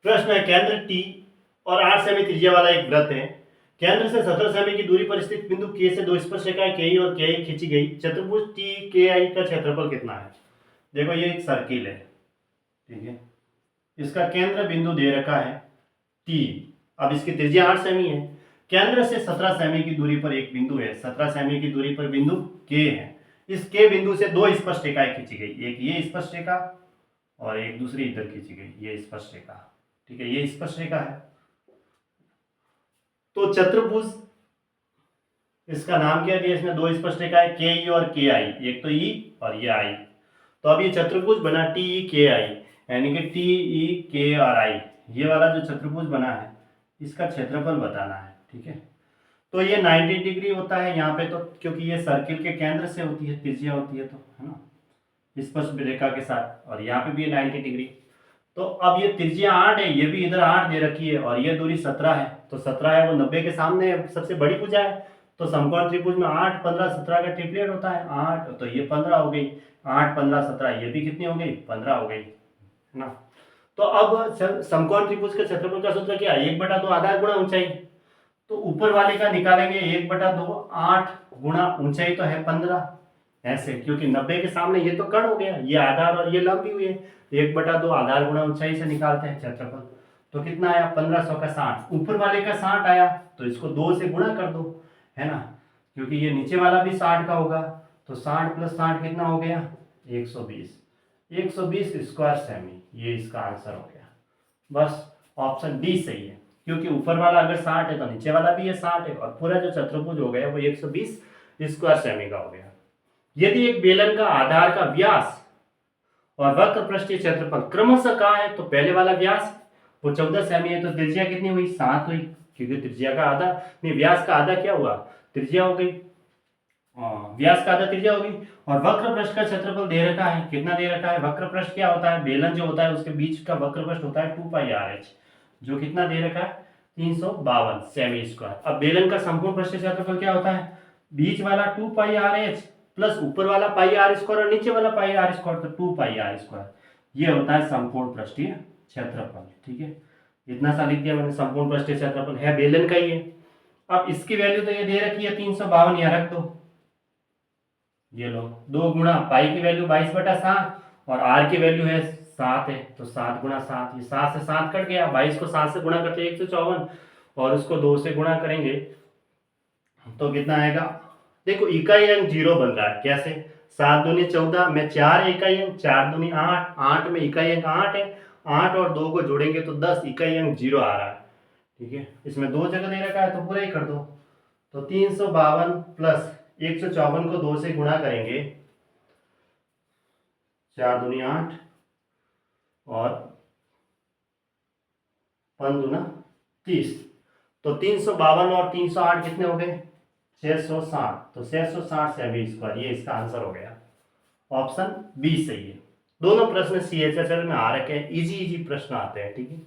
प्रश्न है, केंद्र टी और 8 सेमी त्रिज्या वाला एक वृत्त है। केंद्र से 17 सेमी की दूरी पर स्थित बिंदु के से दो स्पर्श रेखाएं के और के खींची गई। चतुर्भुज टी के आई का क्षेत्रफल कितना है? देखो ये एक सर्किल है, ठीक है, इसका केंद्र बिंदु दे रखा है टी। अब इसकी त्रिज्या 8 सेमी है। केंद्र से 17 सेमी की दूरी पर एक बिंदु है, 17 सेमी की दूरी पर बिंदु के है। इस के बिंदु से दो स्पर्श रेखाएं खींची गई, एक ये स्पर्श रेखा और एक दूसरी इधर खींची गई, ये स्पर्श रेखा, ठीक है, ये स्पर्श रेखा है। तो चतुर्भुज, इसका नाम क्या दिया, इसमें दो स्पर्श रेखाएं के ई और के आई, एक तो ई और ये आई। तो अब ये चतुर्भुज बना टी ई के आई, यानी कि टी ई के और आई, ये वाला जो चतुर्भुज बना है इसका क्षेत्रफल बताना है, ठीक है। तो ये 90 डिग्री होता है यहाँ पे, तो क्योंकि ये सर्किल के केंद्र से होती है, त्रिज्या होती है, तो है ना, स्पर्श रेखा के साथ, और यहाँ पे भी 90 डिग्री। तो अब ये त्रिज्या 8 है, ये भी इधर 8 दे रखी है, और ये दूरी 17 है, तो 17 है वो 90 के सामने सबसे बड़ी भुजा है। तो समकोण त्रिभुज में 8, 15, 17 का ट्रिपलेट होता है, 8 तो ये 15 हो गई, 8, 15, 17 ये भी कितनी हो गई, 15 हो गई, है ना। तो अब समकोण त्रिभुज के क्षेत्रफल का सूत्र क्या है, 1/2 आधार गुणा ऊंचाई। तो ऊपर वाले का निकालेंगे 1/2, 8 गुणा ऊंचाई तो है 15, ऐसे, क्योंकि 90 के सामने ये तो कण हो गया, ये आधार और ये लंब भी हुए, 1/2 आधार गुणा ऊंचाई से निकालते हैं क्षेत्रफल। तो कितना आया, 1500 का 60, ऊपर वाले का 60 आया, तो इसको 2 से गुणा कर दो, है ना, क्योंकि ये नीचे वाला भी 60 का होगा। तो 60 + 60 कितना हो गया, 120, 120 स्क्वायर सेमी, ये इसका आंसर हो गया। बस ऑप्शन डी सही है, क्योंकि ऊपर वाला अगर 60 है तो नीचे वाला भी ये 60 है, और पूरा जो चतुर्भुज हो गया वो 120 स्क्वायर सेमी का हो गया। यदि एक बेलन का आधार का व्यास और वक्र पृष्ठीय क्षेत्रफल क्रमशः कहाँ है, तो पहले वाला व्यास वो 14 सेमी है, तो त्रिज्या कितनी हुई, 7 हुई, क्योंकि त्रिज्या का आधा नहीं, व्यास का आधा क्या हुआ, त्रिज्या हो गई, व्यास का आधा त्रिज्या हो गई। और वक्र पृष्ठ का क्षेत्रफल दे रखा है, कितना दे रखा है, वक्र पृष्ठ क्या होता है, बेलन जो होता है उसके बीच का वक्र पृष्ठ होता है 2πr(h), जो कितना दे रखा है, 352 सेमी स्क्वायर। अब बेलन का संपूर्ण पृष्ठीय क्षेत्रफल क्या होता है, बीच वाला 2πr(h प्लस ऊपर वाला πr² और नीचे वाला πr², तो 2πr², ये होता है संपूर्ण पृष्ठीय क्षेत्रफल, ठीक है। इतना सा लिख दिया मैंने, संपूर्ण पृष्ठीय क्षेत्रफल है बेलन का ही है। अब इसकी वैल्यू तो ये दे रखी है 352, यहाँ रख दो, ये लो, 2 गुणा पाई की वैल्यू 22/7 और आर की वैल्यू है 7 है, तो 7 गुणा 7, ये 7 से 7 कट गया, 22 को 7 से गुणा करते 154, और उसको 2 से गुणा करेंगे तो कितना आएगा, देखो इकाई अंक 0 बन रहा है, कैसे, 7 दूनी 14 में 4 इकाई अंक, 4 दूनी 8, 8 में इकाई अंक 8 है, 8 और 2 को जोड़ेंगे तो 10, इकाई अंक 0 आ रहा है, ठीक है। इसमें 2 जगह दे रखा है तो पूरा ही कर दो। तो 352 प्लस 154 को 2 से गुणा करेंगे, 4 दूनी 8 और 5 दूना 30, तो 352 और 308 कितने हो गए, 660, तो 660 सेमी स्क्वायर, ये इसका आंसर हो गया। ऑप्शन बी सही है। दोनों प्रश्न CHSL में आ रखे हैं, इजी प्रश्न आते हैं, ठीक है।